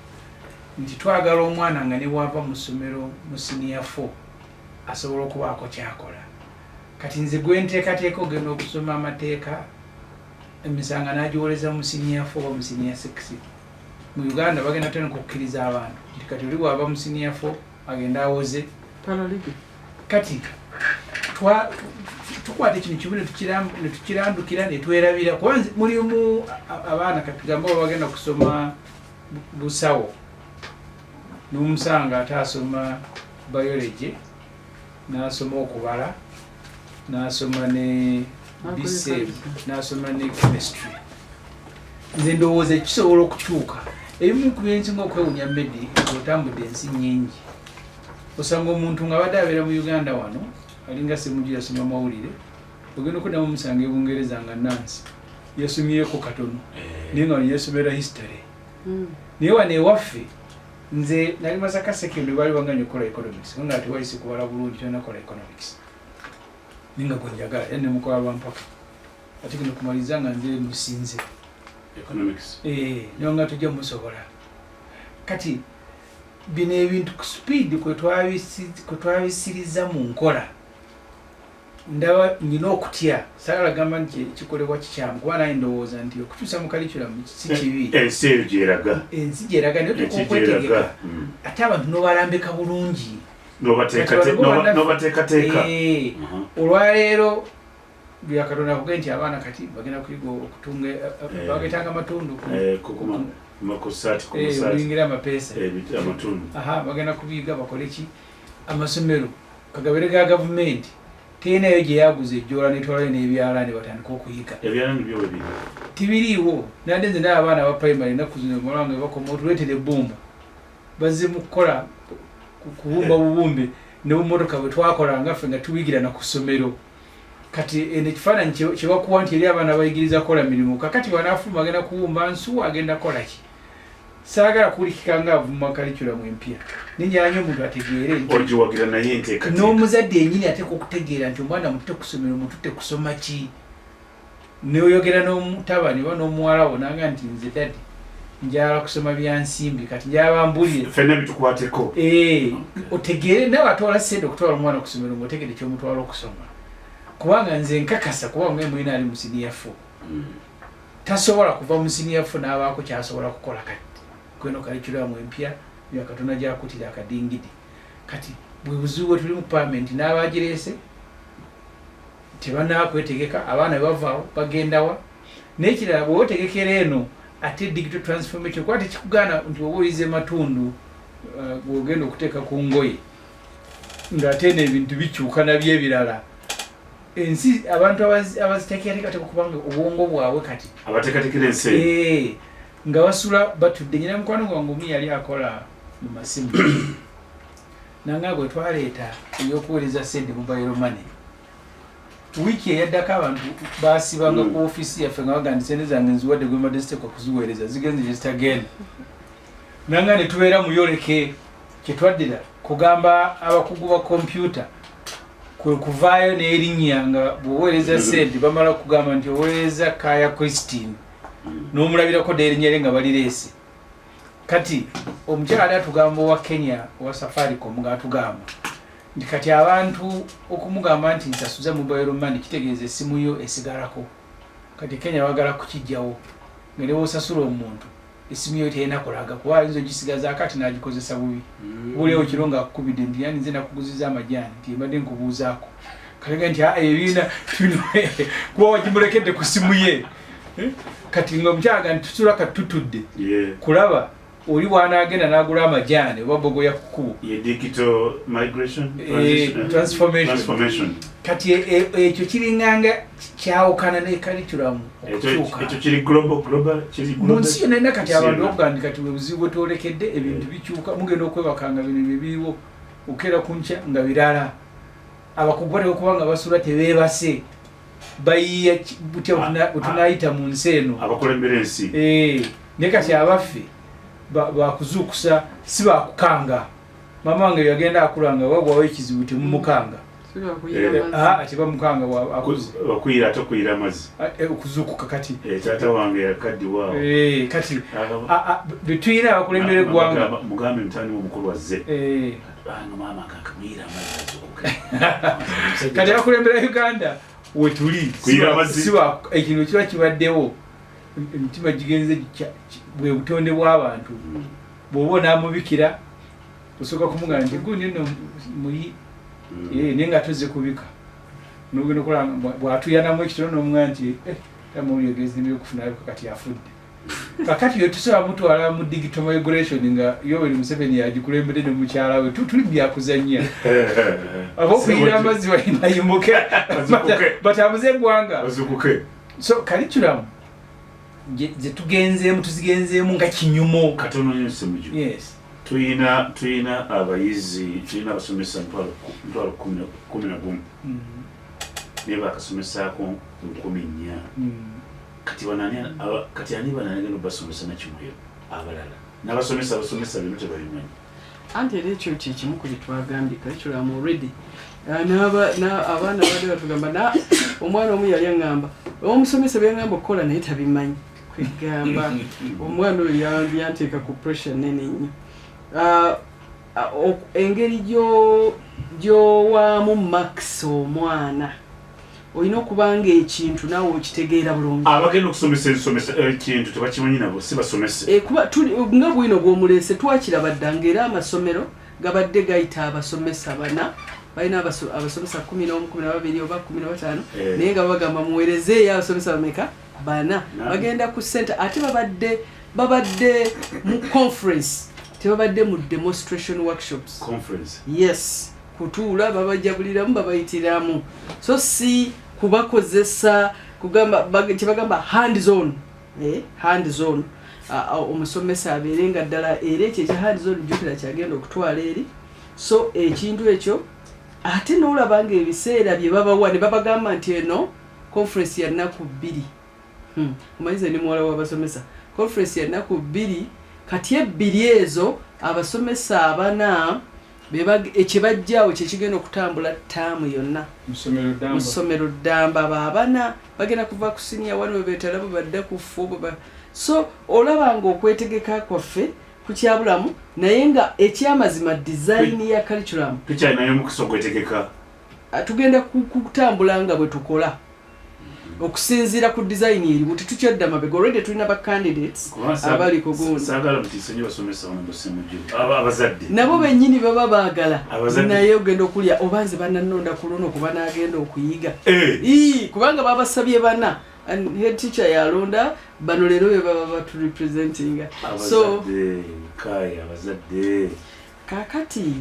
nti twagala omwana nga ne bwava mu ssomero mu senior 4 asobola okubaako kyakola kati nze gwenteekateeka ogenda okusoma amateeka emisango n'agiwoleza mu senior 4 oba mu senior 6 mu Uganda bagenda tandika okukkiriza abantu kati oli bw'ava mu senior 4 agenda awoze kati tukwata ekintu kimu ne tukirandukira ne twerabira kuba mulimu abaana kati gamba bagenda kusoma busawo n'omusanga ate asoma biology n'asoma okubala n'asoma ne BSEB n'asoma ne chemistry nze ndowooza kisobola okukyuka ebimu ku byensinga okwewunya mmedi otambudde ensi nnyingi osanga omuntu nga badde abeera mu Uganda wano alinga Ssemujju yasoma mawulire ogenda okuddamu omusanga ebungereza nga nansi yasomyeko katono naye nga yasomera history naye wano ewaffe nze nali Masaka secondary baali banganya okukola economics nga ati waisi kubala bulungi tolina kukola economics ninga gwenjagala era nemukola lwampaka ati kino kumaliza nga nze musinze economics niyo nga tujja musobola kati bino ebintu ku speed kwe twabisiriza mu nkola ndaba nina okutya saagala gamba nti kikolebwa kikyamu kuba naye ndowooza nti okukyusa mu curriculum si kibi ensi eyo gyeraga naye tulina okwetegeka ate abantu n'obalambika bulungi n'obateekateeka olwaleero bya Katonda kuge nti abaana kati bagenda kuyiga okutunga bagetanga amatundu oyingira amapeesa amatundu bagenda kubiyiga bakole ki amasomero kagabire ga gavumenti tenayo gye yaguza ejjoola netwalayo n'ebyalaani batandika okuyiga ebyalaani byo bibiri tibiriiwo nadde nze naye abaana aba primary ennaku zino malanga bakoma otuleetere ebbumba bazze mu kukola kubumba bubumbe ne bumotoka bwe twakolanga ffe nga tuwigira na ku ssomero kati ekifaananyi kye bakuwa nti eri abaana bayigiriza kukola mirimu kakati banaafuluma agenda kuwumba nsu agenda kukola ki saagala kuwulikika nga avuma curriculum empya ninjala nnyo omuntu ategeere ogiwagira naye enteekateeka n'omuzadde yennyini ateeka okutegeera nti omwana mututte ku ssomero mututte kusoma ki neoyogera n'omutabani oba n'omuwala wo nanga nti nze dadi njala kusoma byansimbi kati njala mbulire ffenna bitukwateko otegeere nawe atwala sente okutwala omwana ku ssomero ng'otegere kyomutwala okusoma kubanga nze nkakasa kubanga mwina ali mu senior 4 tasobola kuva mu senior 4 n'abaako kyasobola kukola kati kweno curriculum empya bya Katonda gyakutira akadingidi kati bwe buzibu tuli mu parliament n'abagireese tebanakwetegeka abaana bavaawo bagendawa n'ekirala bwe otegekera eno ate digital transformation kwate kikugaana nti oba oyize matundu gwogenda okuteeka ku ngoye ng'ate n'ebintu bikyuka nabyo ebirala ensi abantu abaziteekerateeka kubanga obwongo bwabwe kati abateekateekera ensi nga basula batudde nyina mukwano gwange omu yali akola mu masimu nanga bwe twaleeta eyokuweereza sente mobile money wiiki eyaddako abantu baasibanga ku ofiisi yaffe nga bagandi sente zange nziwadde gwe mbadde zitekwa kuziweereza zigenze gye zitagenda nanga ne tubeera muyoleke kyetwaddira kugamba abakugu ba kompyuta kwe kuvaayo n'erinnya nga bw'oweereza sente bamala kugamba nti oweereza Kaya Christine n'omulabirako dderinnya lye nga balireese kati omukyala atugamba owa Kenya owa Safaricom ng'atugamba nti kati abantu okumugamba nti nsasuza mobile money kitegeeza essimu yo esigalako kati Kenya bagala kukijjawo ngere osasula omuntu essimu yo terina kulaga kuba ayinza ogisigaza kati n'agikozesa bubi bulewo kiro ng'akukubidde nti yani nze nakuguziza amajaani nti mbadde nkubuuzaako kalega nti ebiina kuba wagimulekedde ku ssimu ye kati nga omukyala nti tusula kati tutudde kulaba oli bw'anaagenda n'agula amajaani oba bogoya ku kkubo digital migration transformation kati ekyo kiringanga kyawukana ne curriculum ekyo kiri global mu nsi yonna ina kati abantu okugandi kati webuzibu bwe twolekedde ebintu bikyuka mugenda okwebakanga bino byebiiwo okera ku nkya nga birala abakugu bateka okuba nga basula tebeebase bayiya butya bwetunaayita mu nsi eno abakulembera ensi naye kati abaffe bakuzuukusa si bakukanga mama wange yagenda akulanga wagwawo ekizibu temumukanga ati bamukanga wakuyira ate okuyira amazzi okuzuukuka kati taata wange yakaddiwaawo kati betuyina abakulembera eggwanga mugambe mutani omukulu wazze mama kakamuyira amazzi kati abakulembera Uganda wetuli ekintu kiba kibaddewo emitima gigenze bwe butonde bw'abantu bw'oba onaamubikira osooka kumugamba nti gundi nno muyi naye nga tuzze kubika nogenda okulanga bw'atuyanamu ekitono n'omugamba nti tamawulire gezimire okufunayo kati afudde kakati yo tusobola mutwala mu digital migration nga Yoweri Museveni yagikulembedde ne mukyala we tuli byakuzannya aba okuyira amazzi walinayimuke batambuze eggwanga so curriculum zetugenzeemu tuzigenzeemu nga kinyumo katono nyo Ssemujju tuyina abayizi tuyina abasomesa 11 naye bakasomesaako 14 kati ani bananagenda basomesa nakimuliro abalala n'abasomesa bino tebabimanyi anti era ekyo kyekimu ku byetwagambye curriculum already abaana badde batugamba omwana omu yali aŋŋamba omusomesa byaŋŋamba okukola naye tabimanyi kwegamba omwana oyo yanteeka ku pressure nene nnyo engeri gy'owaamu max omwana olina okubanga ekintu naawe okitegeera bulungi abagenda okusomesa ekintu tebakimanyi nabo si basomese kuba nga bwino bw'omuleese twakiraba ddanga era amasomero gabadde gayita abasomesa bana balina abasomesa 11 12 oba 15 naye nga bagamba muweerezeeyo abasomesa bameka bana bagenda ku center ate babadde mu conference tebabadde mu demonstration workshops yes kutuula babajabuliramu babayitiramu so si kubakozesa kyebagamba hand zone omusomesa abeere nga ddala era ekyo ekya hand zone jjukira kyagenda okutwala eri so ekintu ekyo ate n'olabanga ebiseera bye babawa ne babagamba nti eno conference ya nnaku 2 omanyize ne muwala w'abasomesa conference ya nnaku 2 kati ebbiri ezo abasomesa abana ekibajjaawo kyekigenda okutambula ttaamu yonna mu ssomero ddamba baabana bagenda kuva ku siniya wano bebeetalabo badda ku ffu so olabanga okwetegeka kwaffe kukyabulamu naye nga ekyamazima design ya curriculum tukyalinayo mukisa okwetegeka tugenda kutambula nga bwe tukola okusinziira ku design erimu tetukyadda mabega already tulina ba candidates abali ku gundi abazadde nabo bennyini baba baagala naye ogenda okulya obanze bananonda ku luno kuba naagenda okuyiga kubanga babasabye bana head teacher yalonda bano leero be baba baturepresentinga so abazadde kakati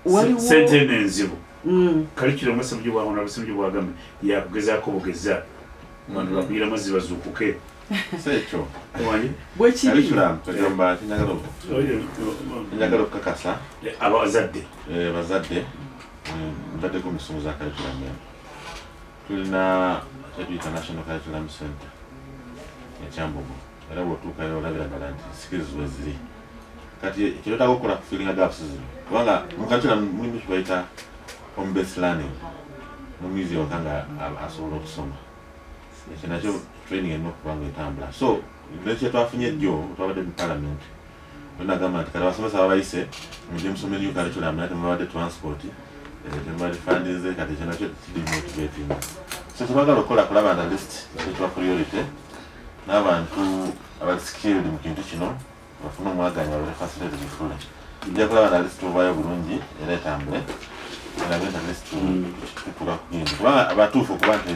waliwo sente n'enzibu curriculum Ssemujju bw'agambe yakugezaako bugeza abantu bagwira amazzi bazuukuke Secho. Wani? Bwekiri. Curriculum kagamba njagala okukakasa abazadde. Bazadde mbadde ku misomo za curriculum ya. Tulina kyetuyita National Curriculum Center ekyambogo era bw'otuukayo olabira ddala nti skills we ziri kati ekyetaaga okukola kufilinga gaps zino kubanga mu curriculum mulimu kibayita home based learning n'omuyizi yonka nga asobola okusoma ekyo nakyo training erina okuba nga etambula so nekye twafunye jjo twabadde mu parliament onagamba nti kati abasomesa babayise mujje musome new curriculum naye temubadde transport temubadde fundinze kati ekyo nakyo kiri motivating so tubagala okukola kulaba Analyst ekituwa priority n'abantu abali skilled mu kintu kino bafuna omwaganyi babere facility bifule tujja kulaba Analyst tuvaayo bulungi era etambule erabe Analyst tutuuka kugenda kubanga abatuufu okuba nti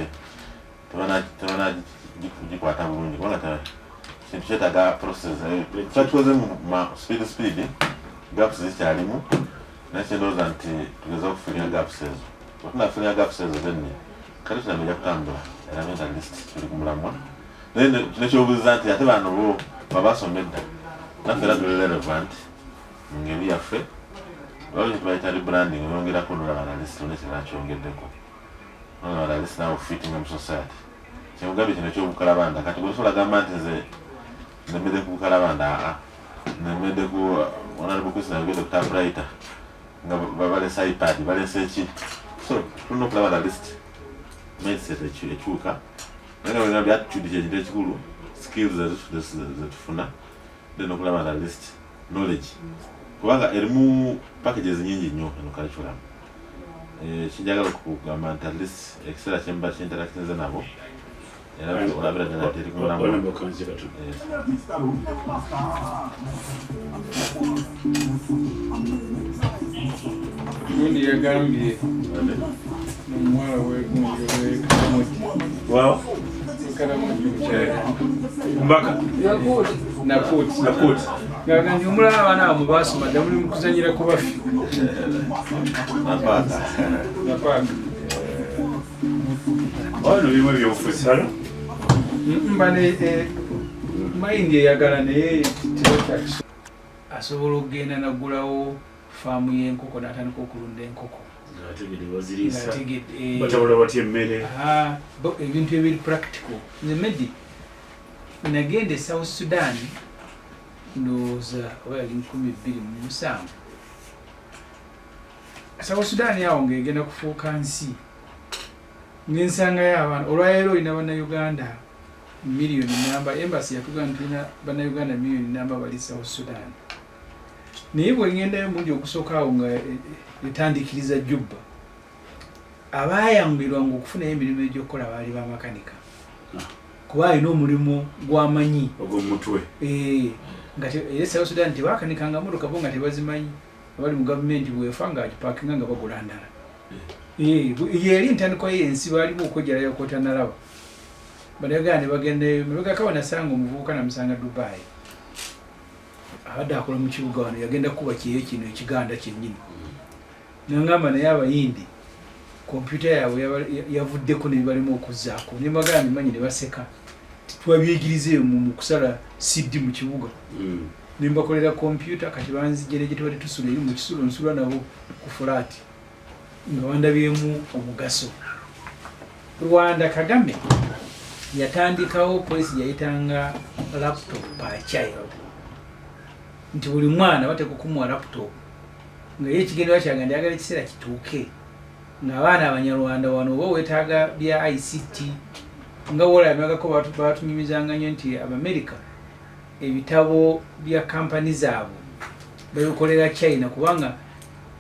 tebana gikwata bulungi kubanga kintu kyetaaga process kyatukoze mu speed gaps zikyalimu naye kyendowooza nti tugeza okufilinga gaps ezo otunafilinga gaps ezo then kati tunamenya kutambula era Analyst tuli ku mulamwa naye kino kyobuuza nti ate bano bo babasoma edda naffe era tuli relevant mu ngeri yaffe oba kyetubayita rebranding oyongerako nolaba Analyst onekirala kyongeddeko nolaba Analyst nawe fitting mu society kyemugambye kino ekyobukalabanda kati bwe tusobola gamba nti nze nemedde ku bukalabanda nemedde ku honorable Christian yogedde ku typewriter nga balesa iPad balesa eki so tulina okulaba Analyst mindset ekyuka naye nga bwegambye attitude kyekintu ekikulu skills zetufuna then okulaba Analyst knowledge kubanga erimu packages nyingi nnyo eno curriculum kinjagala okugamba nti Analyst ekiseera kyemba kyinteractinze nabo era olabira ddala nti eri ku mulamwa gundi yagambye n'omuwala w'egunjiro Mbaka. Nakut. Ngaganje omulala abaana abo basoma dda muli mu kuzanyira ku baffe. Napaka. Ono bimwe by'obufuzi hano? Mbane mayindi eyagala naye tebakyakisoma. Asobola okugenda naggulawo faamu y'enkoko n'atandika okulunda enkoko. Batabula batya emmere? Ebintu ebiri practical. Nze Medi nagenda e South Sudan ndowooza oba yali 2027. South Sudan awo ng'egenda kufuuka nsi n'ensangayo abaana olwaleero olina bannayuganda miliyoni namba embassy yatugamba nti tulina bannayuganda miliyoni namba bali South Sudan naye bwengendayo mungi okusooka awo nga etandikiriza Juba abaayambirwanga okufunayo emirimu egy'okukola baali bamakanika kuba alina omulimu gw'amanyi ogw'omutwe nga era South Sudan tebakanikanga motoka bo nga tebazimanyi abali mu gavumenti bwefa nga agipaakinga nga bagula ndala yeri ntandikwa y'ensi baalimu okwejjalayo okwotanalaba bannayuganda ne bagendayo mebagaka banasanga omuvubuka namusanga Dubai abadde akola mu kibuga wano yagenda kuba kiyo kino ekiganda kyennyini nangamba naye abayindi kompyuta yaabwe yavuddeko ne bibalimu okuzzaako ne mbagamba manyi ne baseka titwabyegirize mu kusala CD mu kibuga ne mbakolera kompyuta kati banzijjere gye tubadde tusula eri mu kisulo nsula nabo ku fulaati nga bandabyemu omugaso. Rwanda Kagame yatandikawo polisi yayitanga laptop per child nti buli mwana bateeka okumuwa laptop nga ye ekigendera kyange ndiyagala ekiseera kituuke ng'abaana abanyarwanda wano oba weetaaga bya ICT nga wolamyagako batunyumizanga nnyo nti Abamerika ebitabo bya kampani zaabwe babikolera China kubanga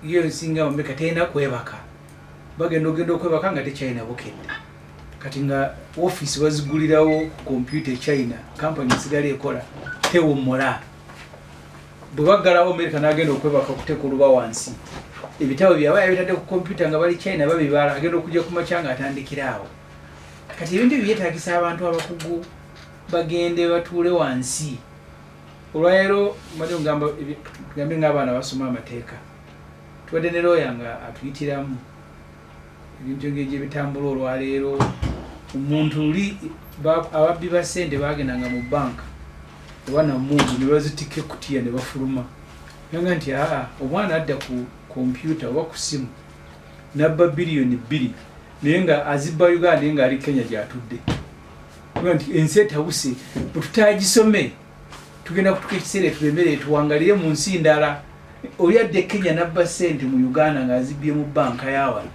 iyo nsinga Amerika tena kwebaka bagenda okwebaka nga te China bukedde kati nga office bazigulirawo computer China company sigali ekola tewummula bwe baggalawo Amerika n'agenda okwebaka okuteeka oluba wansi ebitabo byabwe yabitadde ku computer nga bali China babibala agenda okujja ku makya nga atandikiraawo kati ebintu byetaagisa abantu abakugu bagende batuule wansi olwaleero mali ngamba tugambe ng'abaana basoma amateeka tubadde ne looya nga atuyitiramu ebintu ng'ebyo ebitambula olwaleero omuntu oli ababbi ba ssente bagendanga mu banka obana muntu ne bazitika ekutiya ne bafuluma nga nti omwana adda ku kompyuta oba ku simu nabba biliyoni 2 naye nga azibba Uganda naye nga ali Kenya gy'atudde nti ensi etabuse bwetutagisome tugenda kutuka ekiseera etulembere tuwangalire mu nsi ndala oli adde Kenya nabba ssente mu Uganda ng'azibbye mu banka yawala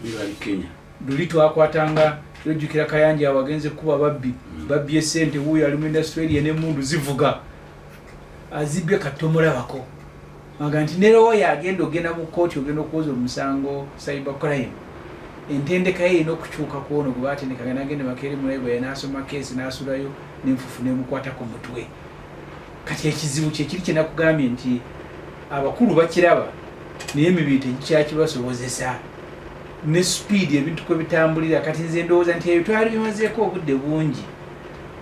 bibali Kenya luli twakwatanga yojjukira Kayanja awagenze kuba babbye ssente wuuyo ali mu Australia n'emmundu zivuga azibbye katomulabako aga nti nerowo yagenda ogenda mu kooti ogenda okuwoza omusango cyber crime entendeka ye ino okukyuka kuono gwe batendeka nagende Makerere Mulaiba yanasoma keesi n'asulayo n'enfufu n'emukwata ku mutwe kati ekizibu kyekiri kye nakugambye nti abakulu bakiraba naye emibiri tegikyakibasobozesa ne speed ebintu kwe bitambulira kati nze ndowooza nti ebyo twali bimazeeko obudde bungi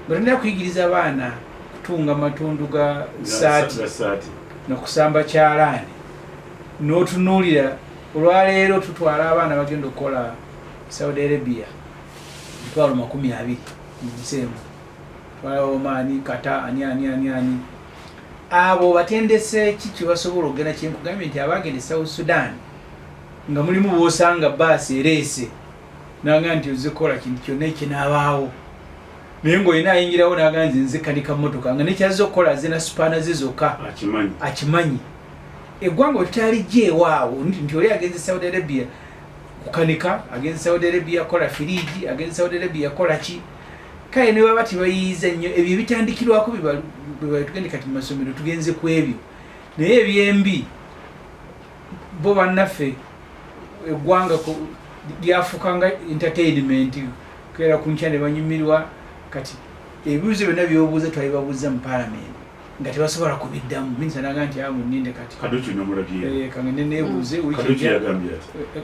batandika kuyigiriza abaana kutunga matundu ga saati nokusamba kyalaani n'otunuulira olwaleero tutwala abaana bagenda okukola Saudi Arabia 20,000 mu December twala omaani kata ani abo batendese kiki basobola okugenda kyenkugambye nti abagenda South Sudan nga mulimu bwosanga baasi ereese nanga nti ozikola kintu kyonna ekinaabaawo naye ng'olina ayingirawo naga nze kanika mmotoka nga nekyazza okukola zena supaana ze zokka akimanyi eggwanga otutalijje ewaawo nti oli agenze Saudi Arabia kukanika agenze Saudi Arabia kola firiji agenze Saudi Arabia kola ki kale ne baba tibayiiza nnyo ebyo ebitandikirwako tugende kati mu masomero tugenze ku ebyo naye ebyembi bo bannaffe eggwanga lyafukanga entertainment kera ku nkya ne banyumirwa kati ebibuuzo byonna byobuuza twalibabuuza mu parliament nga tebasobola kubiddamu minsa naga nti muninde kati kangende neebuuze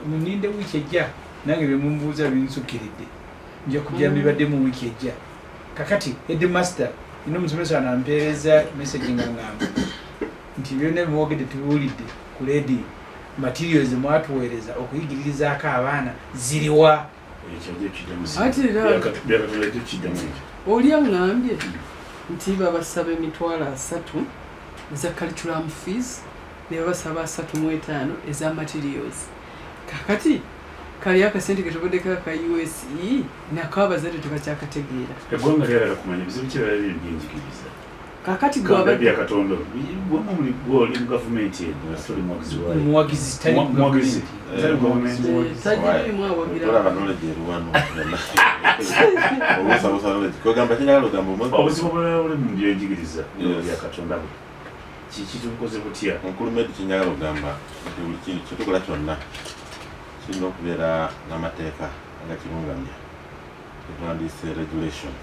muninde wiiki ejja nange byemumbuuza binsukiridde nja kujja mbibadde mu wiiki ejja kakati headmaster ino omusomesa anampeereza message nga ngamba nti byonna bimwogedde tubiwulidde ku radio materials mwatuweereza okuyigiririzaako abaana ziriwa oli aŋŋambye nti babasaba emitwalo 3 eza curriculum fees ne babasaba 35 eza materials kakati kali akasente ketubadde ka USE nako abazadde tebakyakategeera eggwanga lyalala kumanya bizibu ki byali by'enjigiriza kakati gwabadde akatonda bwamuli gwoli mu gavumenti nasoli muwagizi obuzibu buli mu byenjigiriza byakatonda bwe kiki tubukoze butya onkulumedi kinyagala ogamba nti buli kintu kyetukola kyonna kirina okubeera n'amateeka nga kirungamye etwandise regulation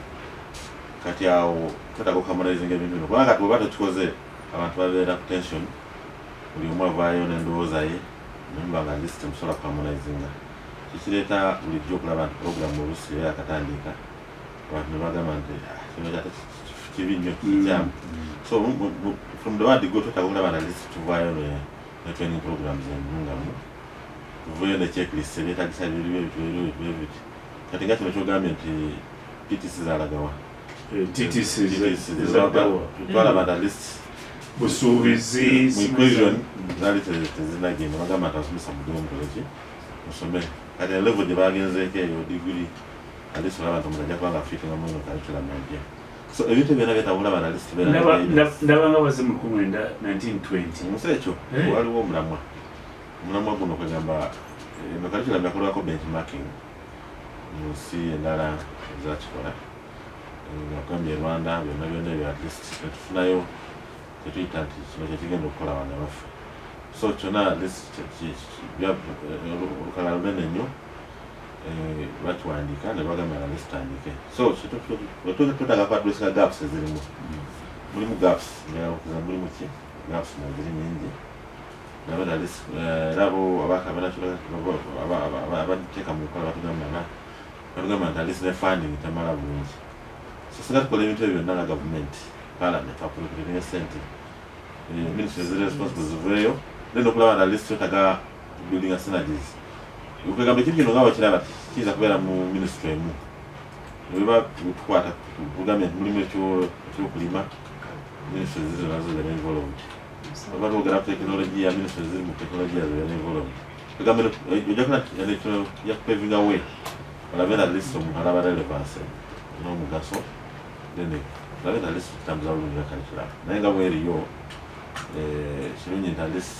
kati awo twetaaga okuharmonizinga ebintu bino kubanga kati oba tekikoze abantu babeera ku tension buli omu avaayo n'endowooza ye nemuba nga list musobola kuharmonizinga kikireeta bulijjo okulaba nti program oluusi yo yakatandika abantu ne bagamba nti kino kyate kibi nnyo kikyamu so from the word go twetaaga okulaba nti list tuvaayo ne training programs ennungamu tuveeyo ne checklist ebyetagisa bibiti kati nga kino kyogambye nti PTC zalagawa tutwala badalist busuubizi mu equation zali tezinagenda bagamba nti asomesa mudomutoleki musome kati level gye bagenzeeko eyo digiri alist olaba nti omuntu ajja kubanga fitinga muno curriculum ajja so ebintu byonna byetabula badalist ndabanga baze mu 1920 musa ekyo waliwo omulamwa guno kwegamba eno curriculum yakolwako benchmarking mu nsi endala ezakikola nakugambye Rwanda byonna ebyo at least netufunayo kyetuyita nti kino kyekigenda okukola abaana baffe so kyonna at least olukalala lunene nnyo bakiwandiika ne bagamba na list tandike so twetaaga kuadressinga gaps ezirimu mulimu gaps mulimu ki gaps muziri nyingi nabona list rabo abateeka mu lukola batugamba nti list ne funding temala bulungi singa tukola ebintu ebyo byonna nga gavumenti parliament appropriating sente ministry ziri responsible ziveeyo then okulaba na list twetaaga building synergies okwegamba ekintu kino nga bakiraba kiyinza kubeera mu ministry emu weba tukwata kugamya mulimu ekyokulima ministry ziri nazo ziri involved weba tuogera technology ya ministry ziri mu technology ya ziri involved tugamya ojakuna ya paving away olavera list omuhala ba relevance n'omugaso then olavera list tutambuza bulungi curriculum naye nga bweriyo kirungi nti list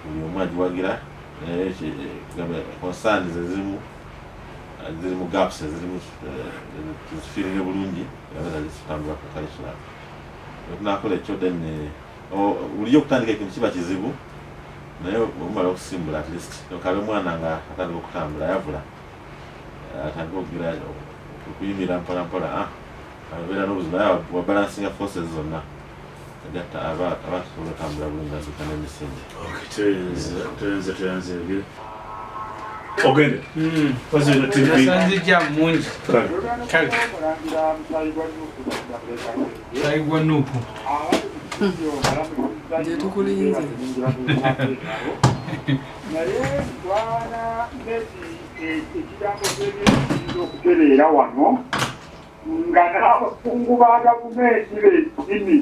buli omu agiwagira concerns zirimu gaps zirimu zifiirire bulungi olavera list tutambula ku curriculum tunakola ekyo then buliyo okutandika ekintu kiba kizibu naye omumala okusimbula at least kale omwana nga atandika okutambula yavula atandika okugira okuyimira mpolampola abeera n'obuzima naye wabalansinga forces zonna agatta abantu olwetambula bulungi azuka n'emisingi tuyanze ebyo ogende nasanze jamu mungi kale sayigwa nuupu nje tukulinze naye twana ekigambo ky'ebyenyinza okutereera wano nga n'abakungu ba gavumenti bennyini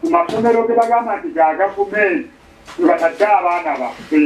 ku masomero ge bagamba nti ga gavumenti we batadde abaana baffe